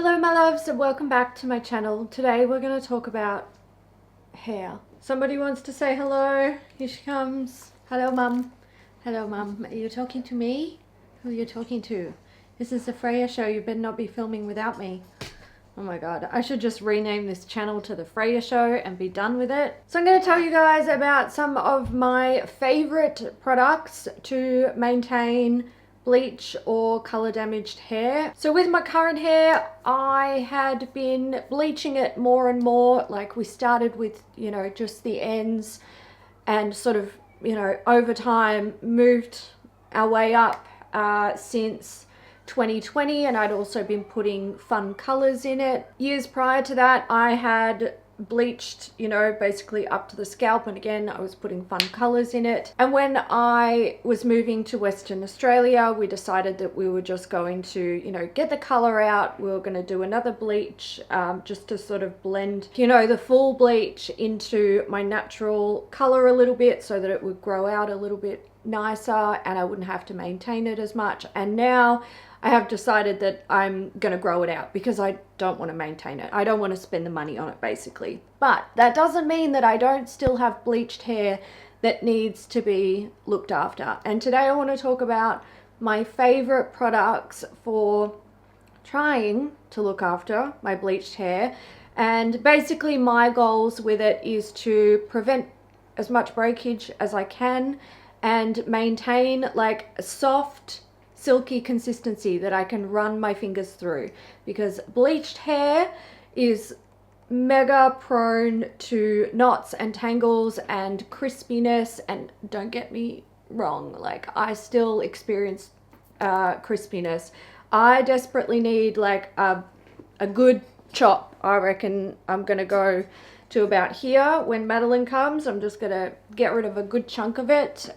Hello my loves and welcome back to my channel. Today we're going to talk about hair. Somebody wants to say hello. Here she comes. Hello mum. Hello mum. Are you talking to me? Who are you talking to? This is the Freya show. You better not be filming without me. Oh my god, I should just rename this channel to the Freya show and be done with it. So I'm going to tell you guys about some of my favorite products to maintain bleach or color damaged hair. So with my current hair, I had been bleaching it more and more. Like we started with, you know, just the ends and sort of, you know, over time moved our way up since 2020, and I'd also been putting fun colors in it. Years prior to that, I had bleached, you know, basically up to the scalp, and again I was putting fun colors in it. And when I was moving to Western Australia, we decided that we were just going to, you know, get the color out. We were going to do another bleach just to sort of blend, you know, the full bleach into my natural color a little bit so that it would grow out a little bit nicer and I wouldn't have to maintain it as much. And now I have decided that I'm going to grow it out because I don't want to maintain it. I don't want to spend the money on it, basically. But that doesn't mean that I don't still have bleached hair that needs to be looked after. And today I want to talk about my favorite products for trying to look after my bleached hair. And basically my goals with it is to prevent as much breakage as I can and maintain like a soft, silky consistency that I can run my fingers through, because bleached hair is mega prone to knots and tangles and crispiness. And don't get me wrong, like I still experience crispiness. I desperately need like a good chop. I reckon I'm gonna go to about here. When Madeline comes, I'm just gonna get rid of a good chunk of it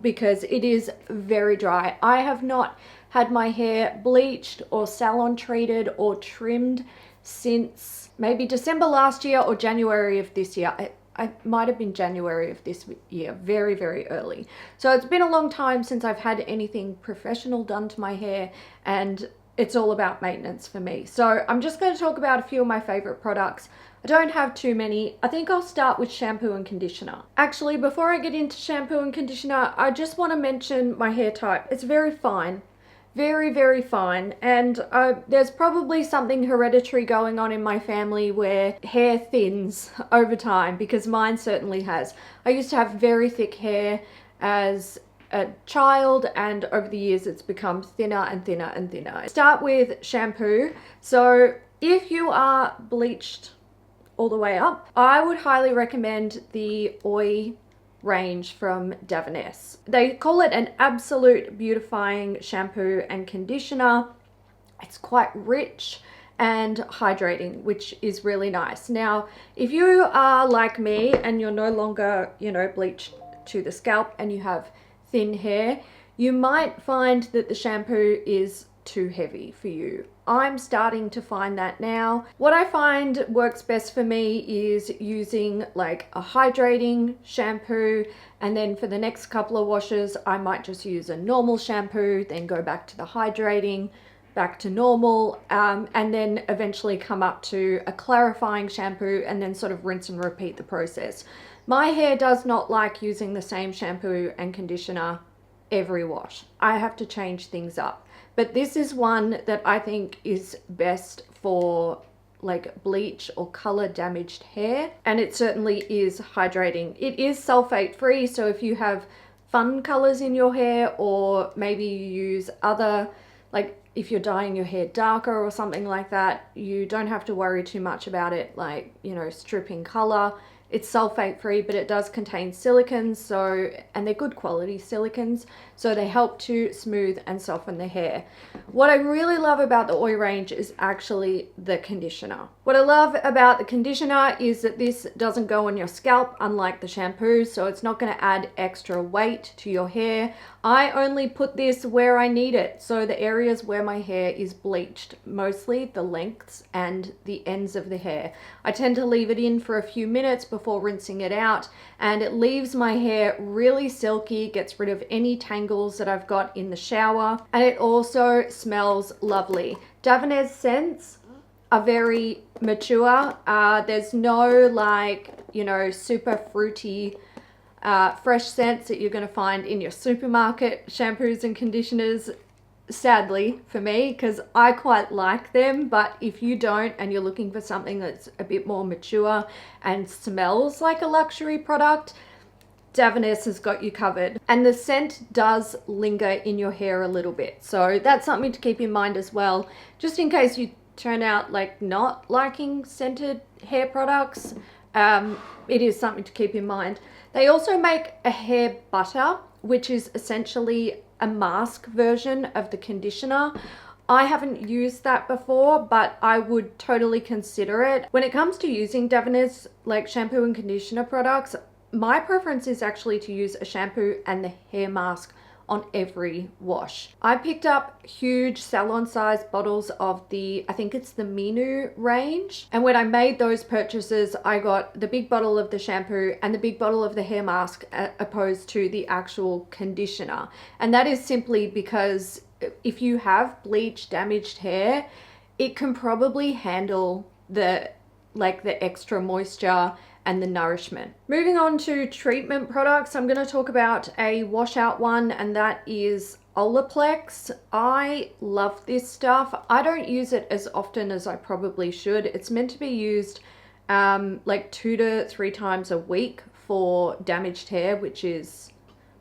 because it is very dry. I have not had my hair bleached or salon treated or trimmed since maybe December last year or January of this year. I might have been January of this year, very, very early. So it's been a long time since I've had anything professional done to my hair, and it's all about maintenance for me. So I'm just going to talk about a few of my favorite products. I don't have too many. I think I'll start with shampoo and conditioner. Actually, before I get into shampoo and conditioner, I just want to mention my hair type. It's very fine. Very, very fine. And there's probably something hereditary going on in my family where hair thins over time, because mine certainly has. I used to have very thick hair as a child, and over the years it's become thinner and thinner and thinner. Start with shampoo. So if you are bleached all the way up, I would highly recommend the Oi range from Davines. They call it an absolute beautifying shampoo and conditioner. It's quite rich and hydrating, which is really nice. Now, if you are like me and you're no longer, you know, bleached to the scalp and you have thin hair, you might find that the shampoo is too heavy for you. I'm starting to find that now. What I find works best for me is using like a hydrating shampoo, and then for the next couple of washes I might just use a normal shampoo, then go back to the hydrating, back to normal, and then eventually come up to a clarifying shampoo, and then sort of rinse and repeat the process. My hair does not like using the same shampoo and conditioner every wash. I have to change things up. But this is one that I think is best for like bleach or color damaged hair, and it certainly is hydrating. It is sulfate free, so if you have fun colors in your hair, or maybe you use other, like if you're dyeing your hair darker or something like that, you don't have to worry too much about it, like, you know, stripping color. It's sulfate free, but it does contain silicons, so, and they're good quality silicons, so they help to smooth and soften the hair. What I really love about the Oi range is actually the conditioner. What I love about the conditioner is that this doesn't go on your scalp, unlike the shampoo, so it's not going to add extra weight to your hair. I only put this where I need it, so the areas where my hair is bleached, mostly the lengths and the ends of the hair. I tend to leave it in for a few minutes before rinsing it out, and it leaves my hair really silky, gets rid of any tangles that I've got in the shower, and it also smells lovely. Davines scents are very mature. There's no like, you know, super fruity fresh scents that you're going to find in your supermarket shampoos and conditioners, sadly for me, because I quite like them. But if you don't and you're looking for something that's a bit more mature and smells like a luxury product, Davines has got you covered. And the scent does linger in your hair a little bit, so that's something to keep in mind as well, just in case you turn out like not liking scented hair products. It is something to keep in mind. They also make a hair butter, which is essentially a mask version of the conditioner. I haven't used that before, but I would totally consider it. When it comes to using Davines like shampoo and conditioner products, my preference is actually to use a shampoo and the hair mask on every wash. I picked up huge salon size bottles of the, I think it's the Minu range. And when I made those purchases, I got the big bottle of the shampoo and the big bottle of the hair mask opposed to the actual conditioner. And that is simply because if you have bleached, damaged hair, it can probably handle the extra moisture and the nourishment. Moving on to treatment products, I'm going to talk about a washout one, and that is Olaplex. I love this stuff. I don't use it as often as I probably should. It's meant to be used like 2 to 3 times a week for damaged hair, which is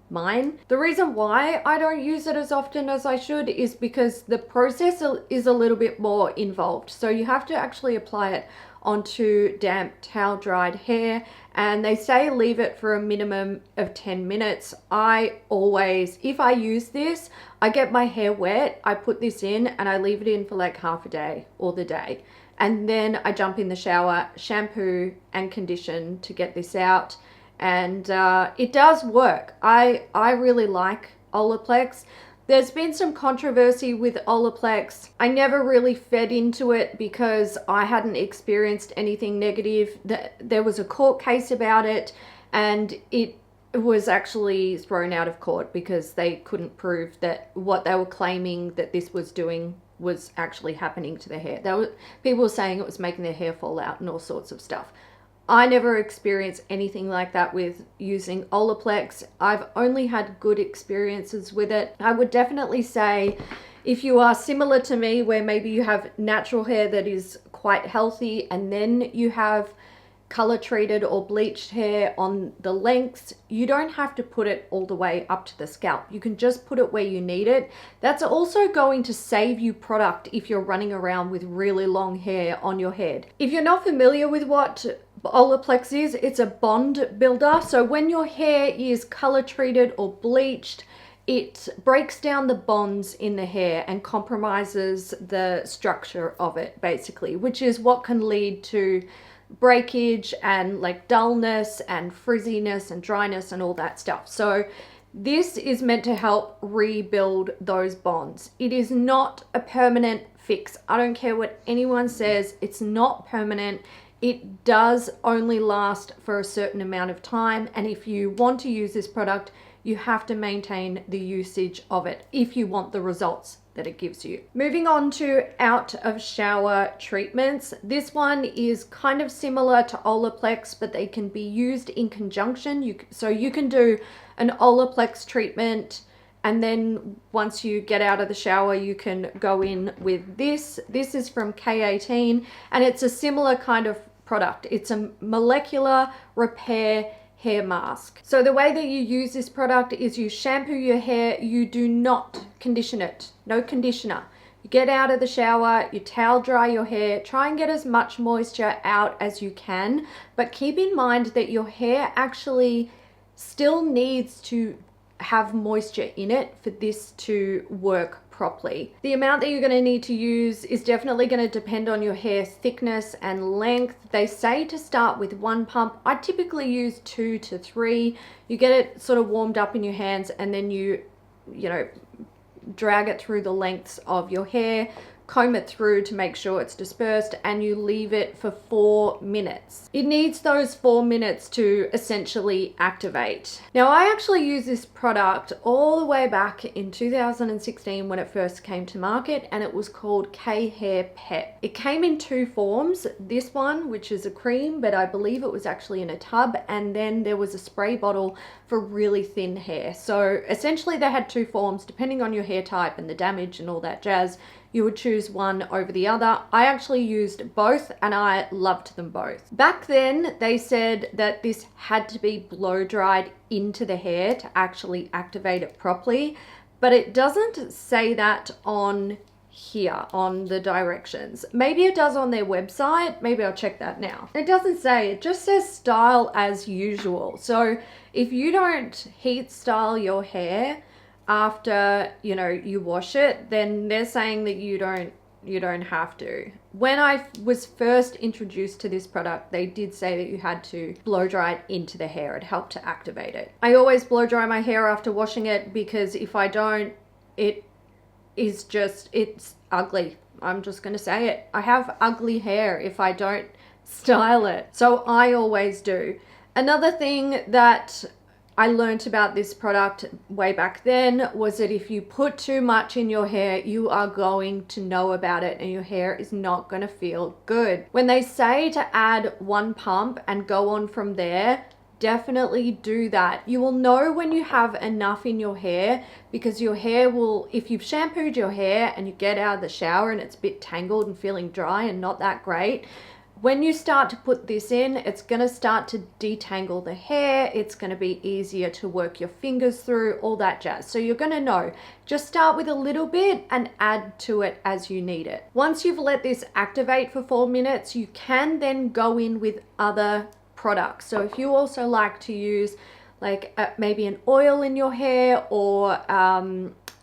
mine. The reason why I don't use it as often as I should is because the process is a little bit more involved. So you have to actually apply it onto damp towel dried hair, and they say leave it for a minimum of 10 minutes. I always, if I use this, I get my hair wet, I put this in and I leave it in for like half a day or the day, and then I jump in the shower, shampoo and condition to get this out. And it does work. I really like Olaplex. There's been some controversy with Olaplex. I never really fed into it because I hadn't experienced anything negative. There was a court case about it, and it was actually thrown out of court because they couldn't prove that what they were claiming that this was doing was actually happening to their hair. People were saying it was making their hair fall out and all sorts of stuff. I never experienced anything like that with using Olaplex. I've only had good experiences with it. I would definitely say if you are similar to me, where maybe you have natural hair that is quite healthy and then you have color treated or bleached hair on the lengths, you don't have to put it all the way up to the scalp. You can just put it where you need it. That's also going to save you product if you're running around with really long hair on your head. If you're not familiar with what Olaplex is, it's a bond builder. So when your hair is color treated or bleached, it breaks down the bonds in the hair and compromises the structure of it, basically, which is what can lead to breakage and like dullness and frizziness and dryness and all that stuff. So this is meant to help rebuild those bonds. It is not a permanent fix. I don't care what anyone says, it's not permanent. It does only last for a certain amount of time, and if you want to use this product, you have to maintain the usage of it if you want the results that it gives you. Moving on to out of shower treatments. This one is kind of similar to Olaplex, but they can be used in conjunction. So you can do an Olaplex treatment, and then once you get out of the shower, you can go in with this. This is from K18, and it's a similar kind of product. It's a molecular repair hair mask. So the way that you use this product is you shampoo your hair, you do not condition it. No conditioner. You get out of the shower, you towel dry your hair, try and get as much moisture out as you can, but keep in mind that your hair actually still needs to have moisture in it for this to work properly. The amount that you're going to need to use is definitely going to depend on your hair thickness and length. They say to start with 1 pump. I typically use 2 to 3. You get it sort of warmed up in your hands, and then you know, drag it through the lengths of your hair, comb it through to make sure it's dispersed, and you leave it for 4 minutes. It needs those 4 minutes to essentially activate. Now, I actually used this product all the way back in 2016 when it first came to market, and it was called K-Hair Pet. It came in 2 forms. This one, which is a cream, but I believe it was actually in a tub, and then there was a spray bottle for really thin hair. So essentially they had 2 forms depending on your hair type and the damage and all that jazz. You would choose one over the other. I actually used both and I loved them both. Back then they said that this had to be blow dried into the hair to actually activate it properly, but it doesn't say that on here on the directions. Maybe it does on their website. Maybe I'll check that now. It doesn't say, it just says style as usual. So if you don't heat style your hair after, you know, you wash it, then they're saying that you don't have to. When I was first introduced to this product, they did say that you had to blow dry it into the hair. It helped to activate it. I always blow dry my hair after washing it because if I don't, it's ugly. I'm just gonna say it. I have ugly hair if I don't style it. So I always do. Another thing that I learned about this product way back then was that if you put too much in your hair, you are going to know about it and your hair is not going to feel good. When they say to add 1 pump and go on from there, definitely do that. You will know when you have enough in your hair because your hair will, if you've shampooed your hair and you get out of the shower and it's a bit tangled and feeling dry and not that great, when you start to put this in, it's going to start to detangle the hair. It's going to be easier to work your fingers through, all that jazz. So you're going to know. Just start with a little bit and add to it as you need it. Once you've let this activate for 4 minutes, you can then go in with other products. So if you also like to use like maybe an oil in your hair or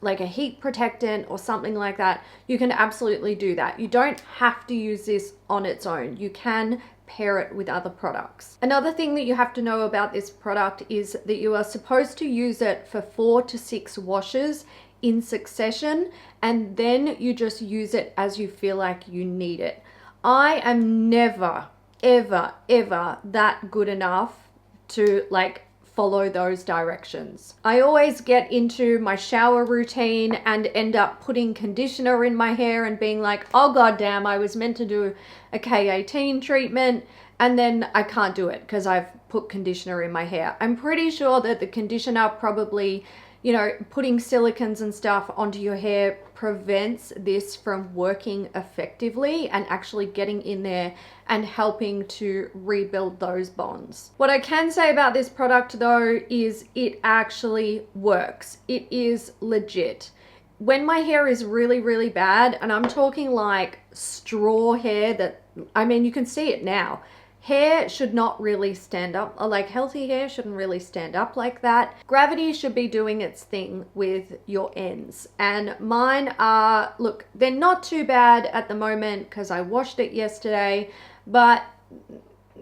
like a heat protectant or something like that, you can absolutely do that. You don't have to use this on its own. You can pair it with other products. Another thing that you have to know about this product is that you are supposed to use it for 4 to 6 washes in succession, and then you just use it as you feel like you need it. I am never, ever, ever that good enough to like follow those directions. I always get into my shower routine and end up putting conditioner in my hair and being like, oh goddamn, I was meant to do a K18 treatment and then I can't do it because I've put conditioner in my hair. I'm pretty sure that the conditioner probably, you know, putting silicons and stuff onto your hair prevents this from working effectively and actually getting in there and helping to rebuild those bonds. What I can say about this product though is it actually works. It is legit. When my hair is really, really bad, and I'm talking like straw hair that, I mean, you can see it now. Hair should not really stand up, or like healthy hair shouldn't really stand up like that. Gravity should be doing its thing with your ends. And mine are, look, they're not too bad at the moment because I washed it yesterday, but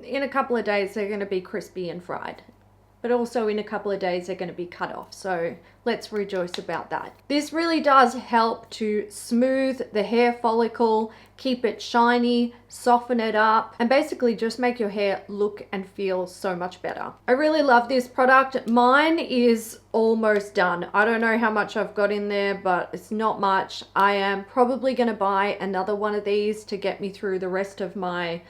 in a couple of days they're going to be crispy and fried. But also in a couple of days they're going to be cut off. So let's rejoice about that. This really does help to smooth the hair follicle, keep it shiny, soften it up, and basically just make your hair look and feel so much better. I really love this product. Mine is almost done. I don't know how much I've got in there, but it's not much. I am probably going to buy another one of these to get me through the rest of my,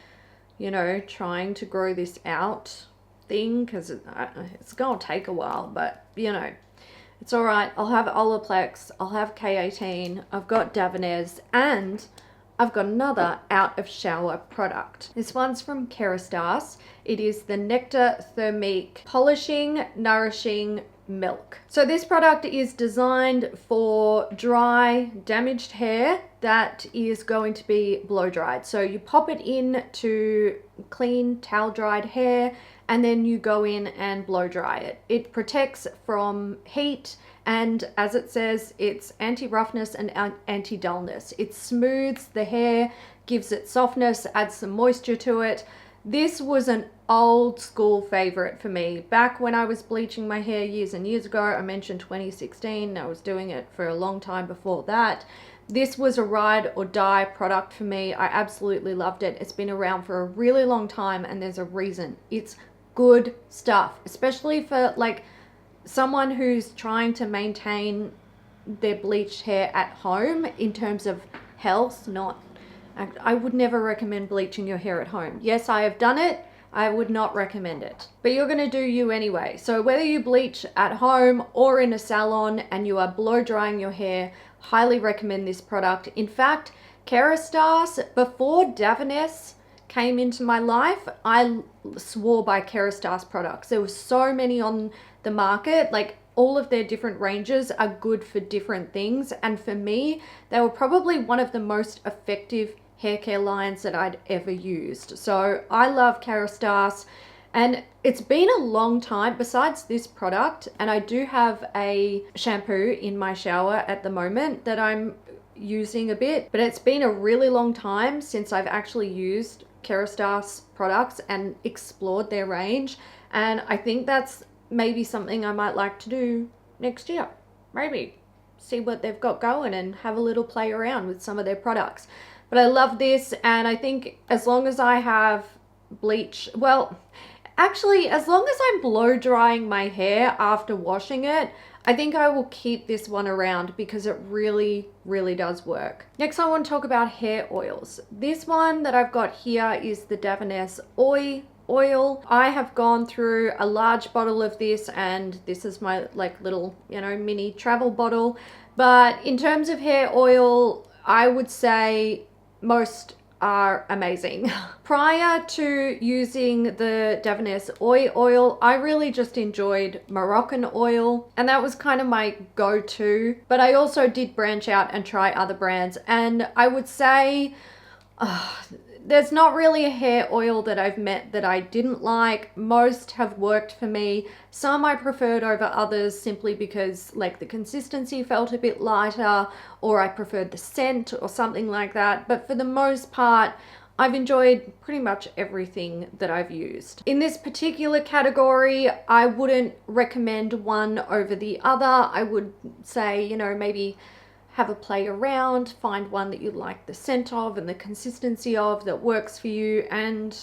you know, trying to grow this out thing, because it's gonna take a while, but you know, it's all right. I'll have Olaplex, I'll have K18, I've got Davines, and I've got another out of shower product. This one's from Kerastase. It is the Nectar Thermique Polishing Nourishing Milk. So this product is designed for dry, damaged hair that is going to be blow dried. So you pop it in to clean, towel dried hair, and then you go in and blow dry it. It protects from heat, and as it says, it's anti-roughness and anti-dullness. It smooths the hair, gives it softness, adds some moisture to it. This was an old school favorite for me. Back when I was bleaching my hair years and years ago, I mentioned 2016, I was doing it for a long time before that. This was a ride or die product for me. I absolutely loved it. It's been around for a really long time and there's a reason. It's good stuff, especially for like someone who's trying to maintain their bleached hair at home in terms of health. I would never recommend bleaching your hair at home. Yes, I have done it. I would not recommend it, but you're going to do you anyway. So whether you bleach at home or in a salon and you are blow drying your hair, highly recommend this product. In fact, Kerastase, before Davines came into my life, I swore by Kerastase products. There were so many on the market, like all of their different ranges are good for different things. And for me, they were probably one of the most effective hair care lines that I'd ever used. So I love Kerastase, and it's been a long time besides this product, and I do have a shampoo in my shower at the moment that I'm using a bit, but it's been a really long time since I've actually used Kerastase products and explored their range, and I think that's maybe something I might like to do next year. Maybe see what they've got going and have a little play around with some of their products. But I love this, and I think as long as I have bleach, well, actually, as long as I'm blow drying my hair after washing it, I think I will keep this one around because it really, really does work. Next, I want to talk about hair oils. This one that I've got here is the Davines Oi Oil. I have gone through a large bottle of this, and this is my like little, you know, mini travel bottle. But in terms of hair oil, I would say most are amazing. Prior to using the Davines Oi Oil, I really just enjoyed Moroccan oil, and that was kind of my go-to. But I also did branch out and try other brands, and I would say there's not really a hair oil that I've met that I didn't like. Most have worked for me. Some I preferred over others simply because like the consistency felt a bit lighter, or I preferred the scent or something like that. But for the most part, I've enjoyed pretty much everything that I've used. In this particular category, I wouldn't recommend one over the other. I would say, you know, maybe have a play around, find one that you like the scent of and the consistency of that works for you, and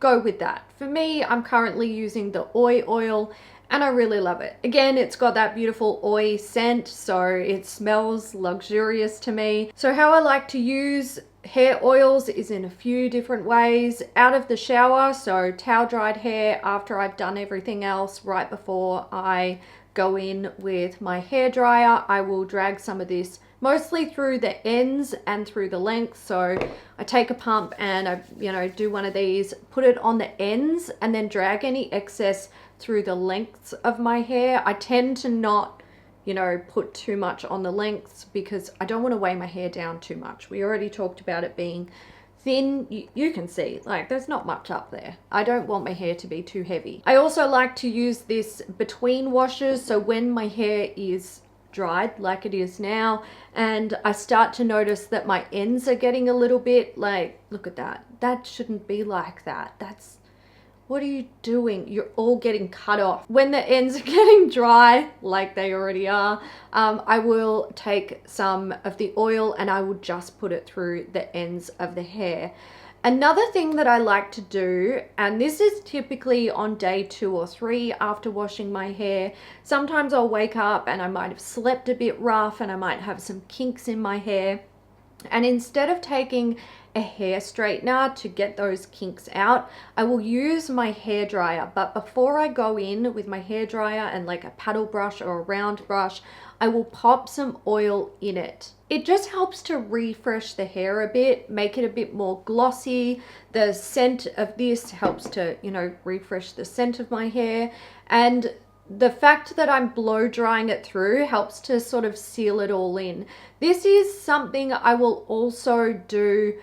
go with that. For me, I'm currently using the Oi oil and I really love it. Again, it's got that beautiful Oi scent, so it smells luxurious to me. So how I like to use hair oils is in a few different ways. Out of the shower, so towel dried hair after I've done everything else, right before I go in with my hair dryer, I will drag some of this mostly through the ends and through the length. So I take a pump and I, you know, do one of these, put it on the ends, and then drag any excess through the lengths of my hair. I tend to not, you know, put too much on the lengths because I don't want to weigh my hair down too much. We already talked about it being thin. You can see like there's not much up there. I don't want my hair to be too heavy. I also like to use this between washes, so when my hair is dried like it is now and I start to notice that my ends are getting a little bit like, look at that, that shouldn't be like that, that's, what are you doing? You're all getting cut off. When the ends are getting dry, like they already are, I will take some of the oil and I will just put it through the ends of the hair. Another thing that I like to do, and this is typically on day 2 or 3 after washing my hair, sometimes I'll wake up and I might have slept a bit rough and I might have some kinks in my hair. And instead of taking a hair straightener to get those kinks out, I will use my hair dryer. But before I go in with my hair dryer and like a paddle brush or a round brush, I will pop some oil in it. It just helps to refresh the hair a bit, make it a bit more glossy. The scent of this helps to, you know, refresh the scent of my hair. And the fact that I'm blow drying it through helps to sort of seal it all in. This is something I will also do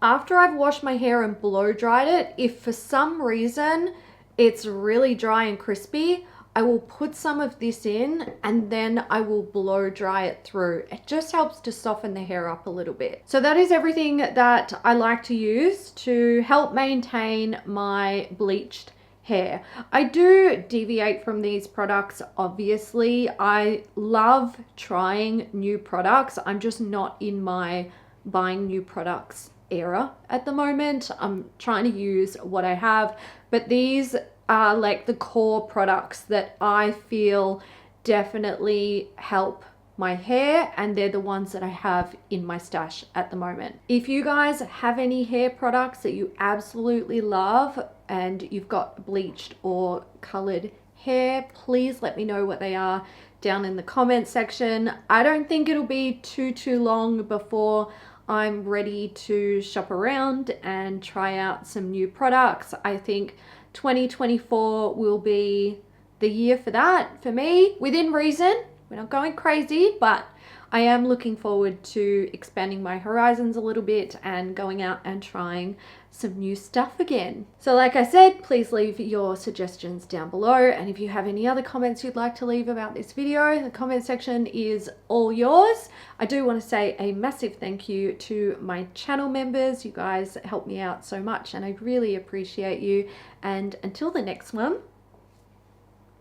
after I've washed my hair and blow dried it. If for some reason it's really dry and crispy, I will put some of this in and then I will blow dry it through. It just helps to soften the hair up a little bit. So that is everything that I like to use to help maintain my bleached hair. I do deviate from these products, obviously. I love trying new products. I'm just not in my buying new products era at the moment. I'm trying to use what I have, but these are like the core products that I feel definitely help my hair, and they're the ones that I have in my stash at the moment. If you guys have any hair products that you absolutely love and you've got bleached or colored hair, please let me know what they are down in the comment section. I don't think it'll be too long before I'm ready to shop around and try out some new products. I think 2024 will be the year for that for me, within reason. We're not going crazy, but I am looking forward to expanding my horizons a little bit and going out and trying some new stuff again. So like I said, please leave your suggestions down below, and if you have any other comments you'd like to leave about this video, the comment section is all yours. I do want to say a massive thank you to my channel members. You guys help me out so much and I really appreciate you, and until the next one,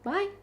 bye.